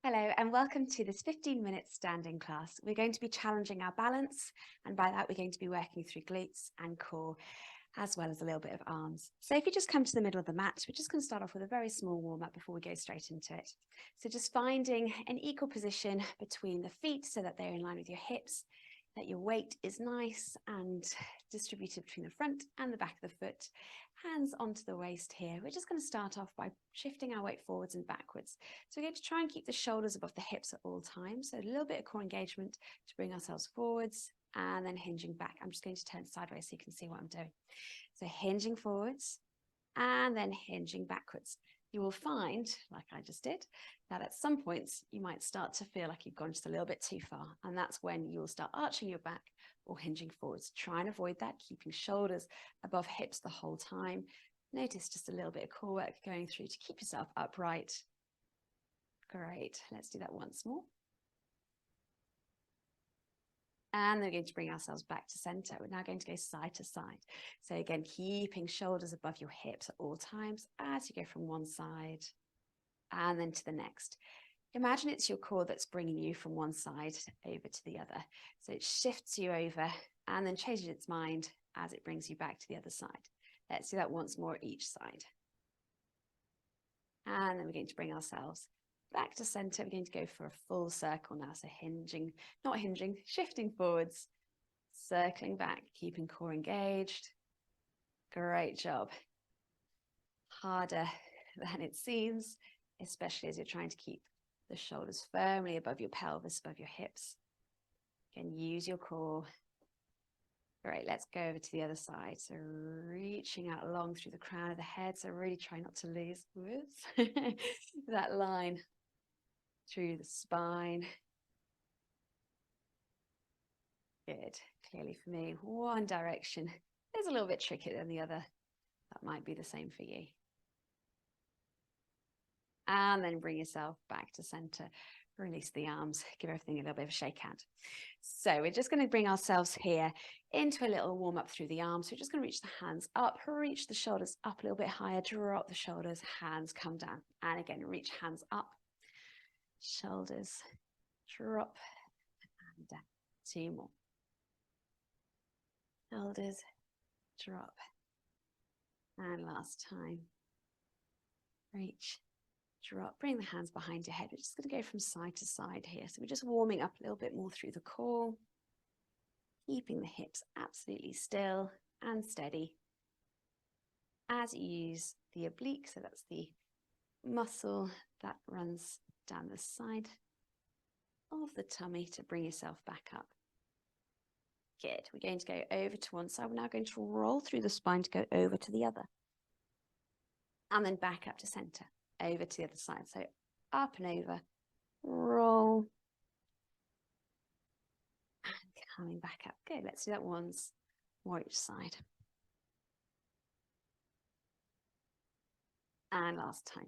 Hello and welcome to this 15-minute standing class. We're going to be challenging our balance, and by that we're going to be working through glutes and core as well as a little bit of arms. So if you just come to the middle of the mat, we're just going to start off with a very small warm-up before we go straight into it. So just finding an equal position between the feet so that they're in line with your hips, that your weight is nice and distributed between the front and the back of the foot. Hands onto the waist here. We're just going to start off by shifting our weight forwards and backwards. So we're going to try and keep the shoulders above the hips at all times. So a little bit of core engagement to bring ourselves forwards and then hinging back. I'm just going to turn sideways so you can see what I'm doing. So hinging forwards and then hinging backwards. You will find, like I just did, that at some points you might start to feel like you've gone just a little bit too far. And that's when you will start arching your back or hinging forwards. Try and avoid that, keeping shoulders above hips the whole time. Notice just a little bit of core work going through to keep yourself upright. Great. Let's do that once more. And then we're going to bring ourselves back to center. We're now going to go side to side. So again, keeping shoulders above your hips at all times as you go from one side and then to the next. Imagine it's your core that's bringing you from one side over to the other. So it shifts you over and then changes its mind as it brings you back to the other side. Let's do that once more each side. And then we're going to bring ourselves back to center. We're going to go for a full circle now. So shifting forwards, circling back, keeping core engaged. Great job. Harder than it seems, especially as you're trying to keep the shoulders firmly above your pelvis, above your hips. Again, use your core. Great, let's go over to the other side. So reaching out long through the crown of the head. So really try not to lose that line through the spine. Good, clearly for me, one direction is a little bit trickier than the other. That might be the same for you. And then bring yourself back to center. Release the arms, give everything a little bit of a shake out. So we're just going to bring ourselves here into a little warm up through the arms. We're just going to reach the hands up, reach the shoulders up a little bit higher, drop the shoulders, hands come down. And again, reach hands up, shoulders drop and down. 2 more. Shoulders drop. And last time. Reach. Drop, bring the hands behind your head. We're just going to go from side to side here. So we're just warming up a little bit more through the core, keeping the hips absolutely still and steady as you use the oblique. So that's the muscle that runs down the side of the tummy to bring yourself back up. Good. We're going to go over to one side. We're now going to roll through the spine to go over to the other. And then back up to center. Over to the other side. So up and over, roll, and coming back up. Good. Let's do that once more each side. And last time.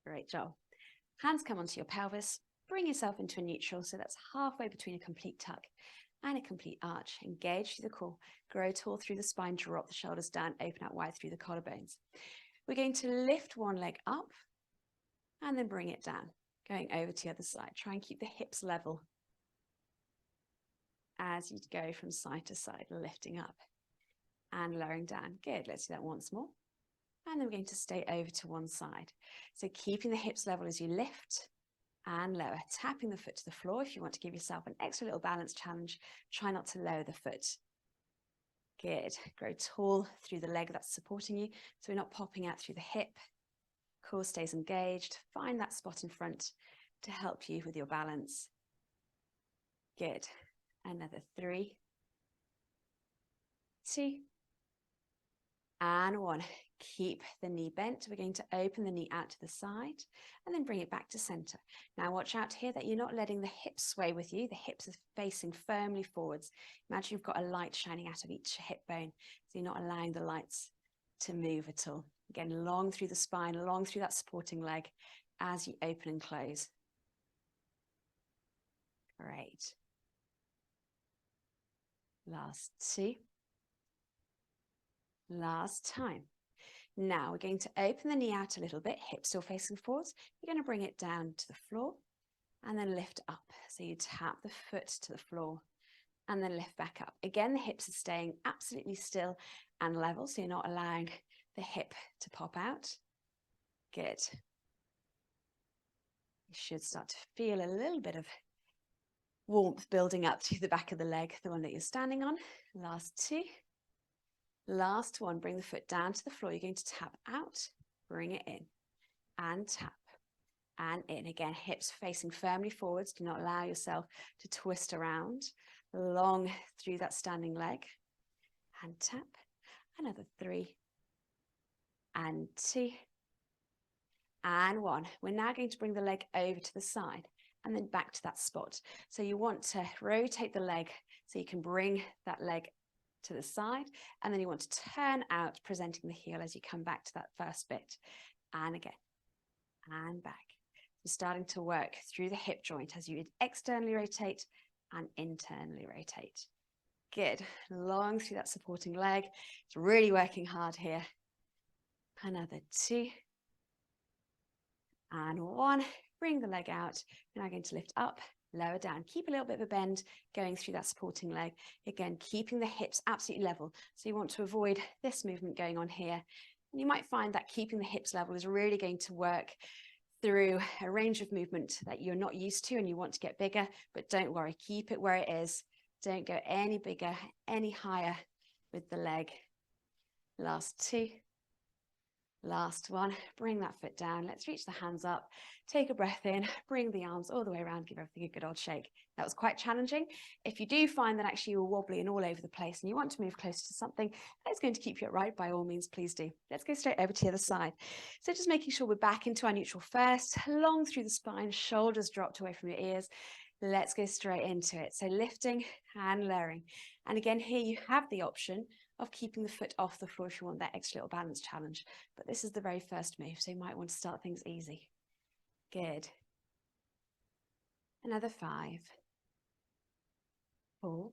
Great job. Hands come onto your pelvis. Bring yourself into a neutral. So that's halfway between a complete tuck and a complete arch. Engage through the core. Grow tall through the spine. Drop the shoulders down. Open out wide through the collarbones. We're going to lift one leg up and then bring it down. Going over to the other side. Try and keep the hips level as you go from side to side, lifting up and lowering down. Good. Let's do that once more. And then we're going to stay over to one side. So keeping the hips level as you lift and lower, tapping the foot to the floor. If you want to give yourself an extra little balance challenge, try not to lower the foot. Good. Grow tall through the leg that's supporting you, so we're not popping out through the hip. Core stays engaged. Find that spot in front to help you with your balance. Good. Another 3, 2, and 1. Keep the knee bent. We're going to open the knee out to the side and then bring it back to center. Now watch out here that you're not letting the hips sway with you. The hips are facing firmly forwards. Imagine you've got a light shining out of each hip bone. So you're not allowing the lights to move at all. Again, long through the spine, long through that supporting leg as you open and close. Great. Last 2. Last time. Now we're going to open the knee out a little bit, hip still facing forwards. You're going to bring it down to the floor and then lift up. So you tap the foot to the floor and then lift back up. Again, the hips are staying absolutely still and level, so you're not allowing the hip to pop out. Good. You should start to feel a little bit of warmth building up through the back of the leg, the one that you're standing on. Last two. Last one, bring the foot down to the floor. You're going to tap out, bring it in, and tap, and in. Again, hips facing firmly forwards. Do not allow yourself to twist around. Long through that standing leg. And tap. Another 3, and 2, and 1. We're now going to bring the leg over to the side and then back to that spot. So you want to rotate the leg so you can bring that leg to the side, and then you want to turn out, presenting the heel as you come back to that first bit, and again, and back. So starting to work through the hip joint as you externally rotate and internally rotate. Good. Long through that supporting leg. It's really working hard here. Another 2, and 1. Bring the leg out. We're now going to lift up, lower down. Keep a little bit of a bend going through that supporting leg. Again, keeping the hips absolutely level. So you want to avoid this movement going on here. And you might find that keeping the hips level is really going to work through a range of movement that you're not used to and you want to get bigger, but don't worry, keep it where it is. Don't go any bigger, any higher with the leg. Last 2. Last one, bring that foot down. Let's reach the hands up. Take a breath in, bring the arms all the way around, give everything a good old shake. That was quite challenging. If you do find that actually you're wobbly and all over the place and you want to move closer to something that's going to keep you upright, by all means, please do. Let's go straight over to the other side. So just making sure we're back into our neutral first, long through the spine, shoulders dropped away from your ears. Let's go straight into it. So lifting and lowering. And again, here you have the option of keeping the foot off the floor if you want that extra little balance challenge. But this is the very first move, so you might want to start things easy. Good. Another 5, 4,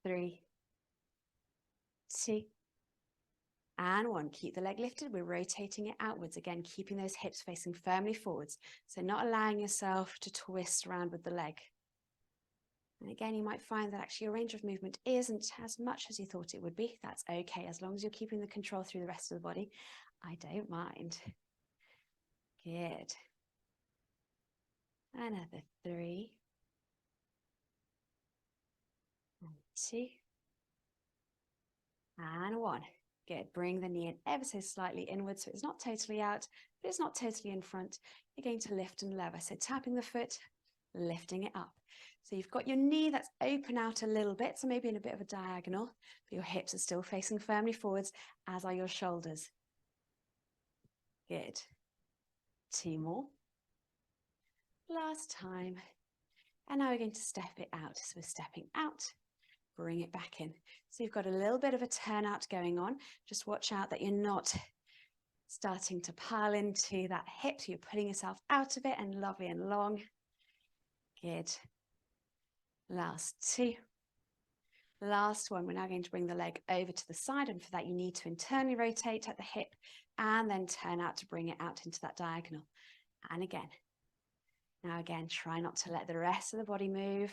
3, 2, and 1. Keep the leg lifted. We're rotating it outwards. Again, keeping those hips facing firmly forwards. So not allowing yourself to twist around with the leg. And again, you might find that actually your range of movement isn't as much as you thought it would be. That's okay, as long as you're keeping the control through the rest of the body. I don't mind. Good. Another 3, and 2, and 1. Good. Bring the knee in ever so slightly inwards, so it's not totally out, but it's not totally in front. You're going to lift and lower. So tapping the foot, lifting it up. So you've got your knee that's open out a little bit, so maybe in a bit of a diagonal, but your hips are still facing firmly forwards, as are your shoulders. Good. 2 more. Last time. And now we're going to step it out. So we're stepping out, bring it back in. So you've got a little bit of a turnout going on. Just watch out that you're not starting to pile into that hip. So you're putting yourself out of it and lovely and long. Good. Last 2. Last one. We're now going to bring the leg over to the side, and for that you need to internally rotate at the hip and then turn out to bring it out into that diagonal. And again. Now again, try not to let the rest of the body move.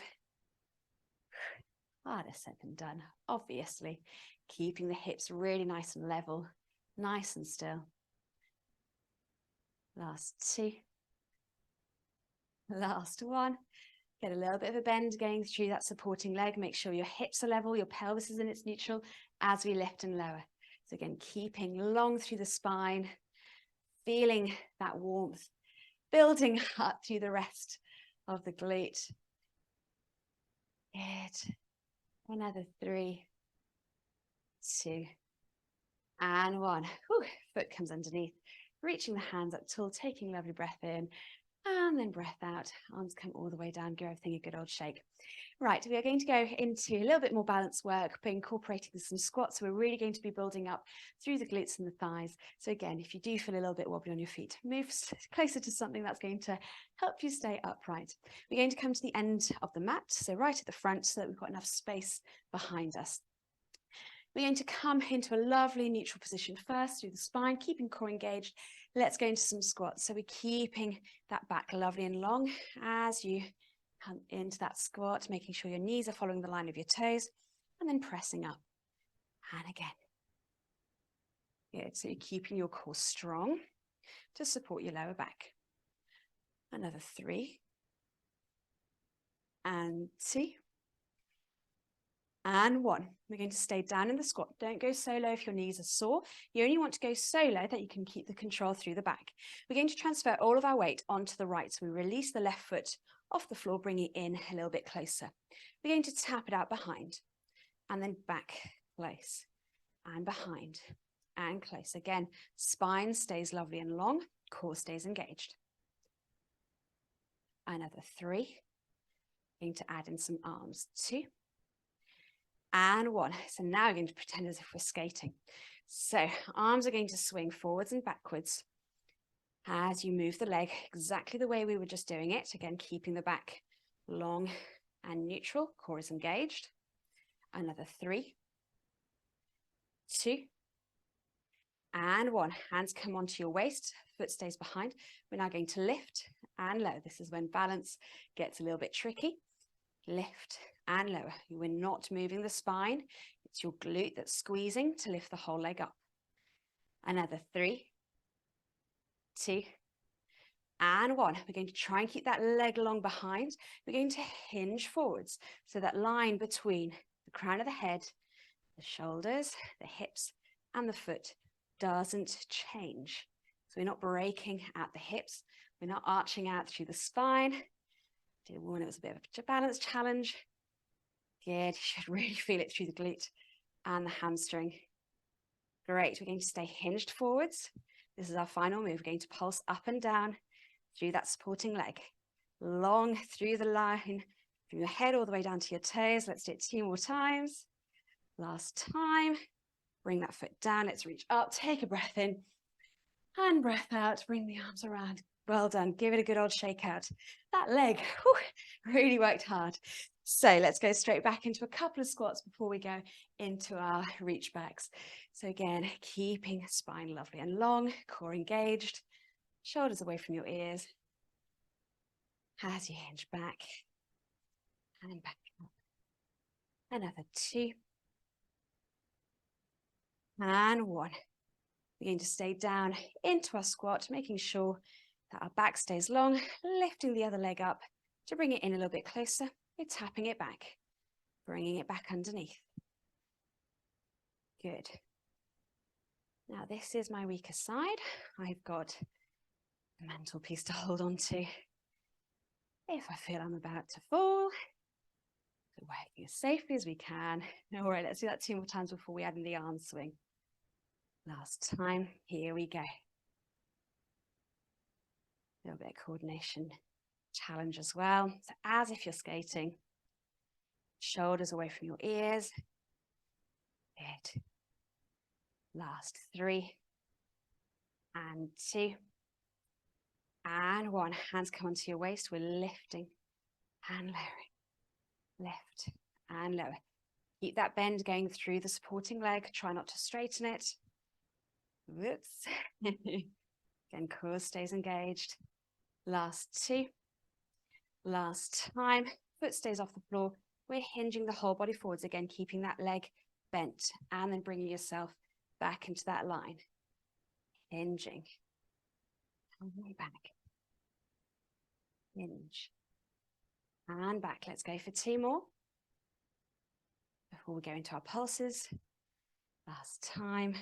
Harder said than done, obviously. Keeping the hips really nice and level, nice and still. Last 2. Last 1. Get a little bit of a bend going through that supporting leg. Make sure your hips are level, your pelvis is in its neutral as we lift and lower. So again, keeping long through the spine, feeling that warmth, building up through the rest of the glute. Good. Another 3, 2, and 1. Whew, foot comes underneath. Reaching the hands up tall, taking a lovely breath in, and then breath out. Arms come all the way down, give everything a good old shake. Right, we are going to go into a little bit more balance work, but incorporating some squats. So we're really going to be building up through the glutes and the thighs. So again, if you do feel a little bit wobbly on your feet, move closer to something that's going to help you stay upright. We're going to come to the end of the mat, so right at the front, so that we've got enough space behind us. We're going to come into a lovely neutral position first through the spine, keeping core engaged. Let's go into some squats. So we're keeping that back lovely and long as you come into that squat, making sure your knees are following the line of your toes, and then pressing up. And again. Good, so you're keeping your core strong to support your lower back. Another 3. And 2. And 1. We're going to stay down in the squat. Don't go so low if your knees are sore. You only want to go so low that you can keep the control through the back. We're going to transfer all of our weight onto the right. So we release the left foot off the floor, bring it in a little bit closer. We're going to tap it out behind and then back close and behind and close. Again, spine stays lovely and long, core stays engaged. Another 3. Going to add in some arms. 2. And 1. So now we're going to pretend as if we're skating. So arms are going to swing forwards and backwards as you move the leg exactly the way we were just doing it. Again, keeping the back long and neutral. Core is engaged. Another 3. 2. And 1. Hands come onto your waist. Foot stays behind. We're now going to lift and lower. This is when balance gets a little bit tricky. Lift and lower. We're not moving the spine. It's your glute that's squeezing to lift the whole leg up. Another 3, 2, and 1. We're going to try and keep that leg long behind. We're going to hinge forwards. So that line between the crown of the head, the shoulders, the hips, and the foot doesn't change. So we're not breaking at the hips. We're not arching out through the spine. Did warn it was a bit of a balance challenge. Good, you should really feel it through the glute and the hamstring. Great, we're going to stay hinged forwards. This is our final move. We're going to pulse up and down through that supporting leg. Long through the line, from your head all the way down to your toes. Let's do it 2 more times. Last time. Bring that foot down. Let's reach up, take a breath in and breath out. Bring the arms around. Well done. Give it a good old shake out. That leg really worked hard. So let's go straight back into a couple of squats before we go into our reach backs. So again, keeping spine lovely and long, core engaged, shoulders away from your ears. As you hinge back and back up. Another 2. And 1. We're going to stay down into our squat, making sure that our back stays long, lifting the other leg up to bring it in a little bit closer. We're tapping it back, bringing it back underneath. Good. Now this is my weaker side. I've got a mantelpiece to hold on to. If I feel I'm about to fall, so working as safely as we can. All right, let's do that 2 more times before we add in the arm swing. Last time, here we go. A little bit of coordination challenge as well. So as if you're skating, shoulders away from your ears. Good. Last 3 and 2 and 1. Hands come onto your waist. We're lifting and lowering. Lift and lower. Keep that bend going through the supporting leg. Try not to straighten it. Whoops. Again, core stays engaged. Last 2. Last time. Foot stays off the floor. We're hinging the whole body forwards again, keeping that leg bent and then bringing yourself back into that line. Hinging. And way back. Hinge. And back. Let's go for 2 more. Before we go into our pulses. Last time.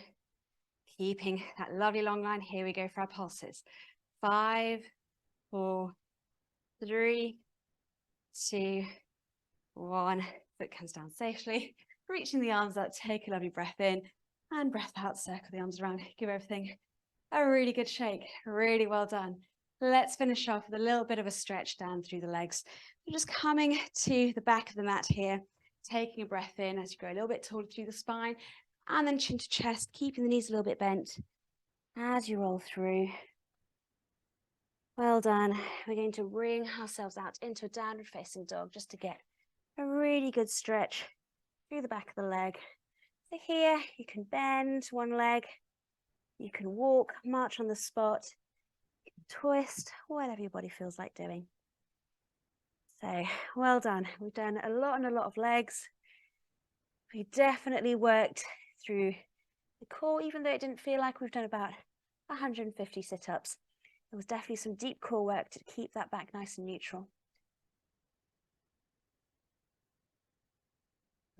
Keeping that lovely long line. Here we go for our pulses. 5, 4, 3, 2, 1. Foot comes down safely. Reaching the arms up. Take a lovely breath in and breath out. Circle the arms around. Give everything a really good shake. Really well done. Let's finish off with a little bit of a stretch down through the legs. We're just coming to the back of the mat here. Taking a breath in as you go a little bit taller through the spine. And then chin to chest, keeping the knees a little bit bent as you roll through. Well done. We're going to bring ourselves out into a downward facing dog just to get a really good stretch through the back of the leg. So here you can bend one leg, you can walk, march on the spot, you can twist, whatever your body feels like doing. So well done. We've done a lot of legs. We definitely worked through the core, even though it didn't feel like we've done about 150 sit-ups. There was definitely some deep core work to keep that back nice and neutral.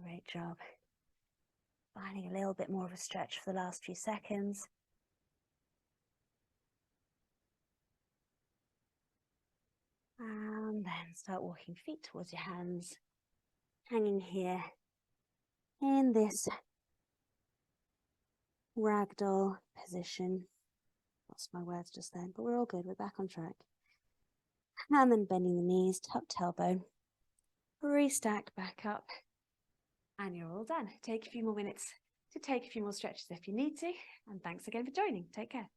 Great job. Finding a little bit more of a stretch for the last few seconds. And then start walking feet towards your hands, hanging here in this ragdoll position. Lost my words just then, but we're all good. We're back on track. And then bending the knees, tucked elbow, restack back up, and you're all done. Take a few more minutes to take a few more stretches if you need to. And thanks again for joining. Take care.